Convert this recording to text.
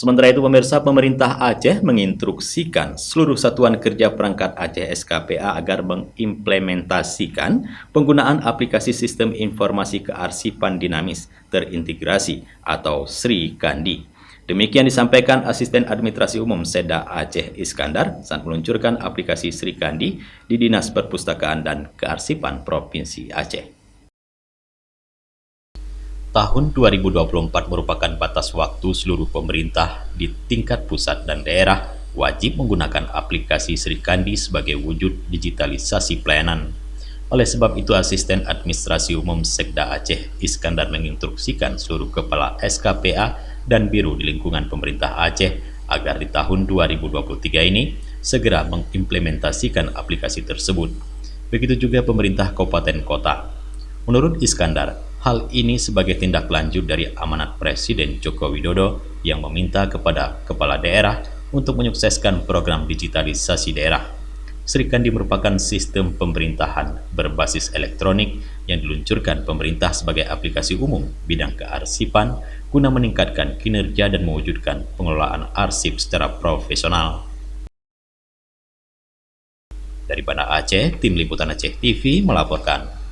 Sementara itu, pemirsa, pemerintah Aceh menginstruksikan seluruh satuan kerja perangkat Aceh SKPA agar mengimplementasikan penggunaan aplikasi Sistem Informasi Kearsipan Dinamis Terintegrasi atau Sri Kandi. Demikian disampaikan Asisten Administrasi Umum Seda Aceh Iskandar saat meluncurkan aplikasi Sri Kandi di Dinas Perpustakaan dan Kearsipan Provinsi Aceh. Tahun 2024 merupakan batas waktu seluruh pemerintah di tingkat pusat dan daerah wajib menggunakan aplikasi Sri Kandi sebagai wujud digitalisasi pelayanan. Oleh sebab itu, Asisten Administrasi Umum Sekda Aceh Iskandar menginstruksikan seluruh kepala SKPA dan biro di lingkungan pemerintah Aceh agar di tahun 2023 ini segera mengimplementasikan aplikasi tersebut. Begitu juga pemerintah kabupaten kota. Menurut Iskandar, hal ini sebagai tindak lanjut dari amanat Presiden Joko Widodo yang meminta kepada kepala daerah untuk menyukseskan program digitalisasi daerah. Sri Kandi merupakan sistem pemerintahan berbasis elektronik yang diluncurkan pemerintah sebagai aplikasi umum bidang kearsipan guna meningkatkan kinerja dan mewujudkan pengelolaan arsip secara profesional. Dari Banda Aceh, Tim Liputan Aceh TV melaporkan.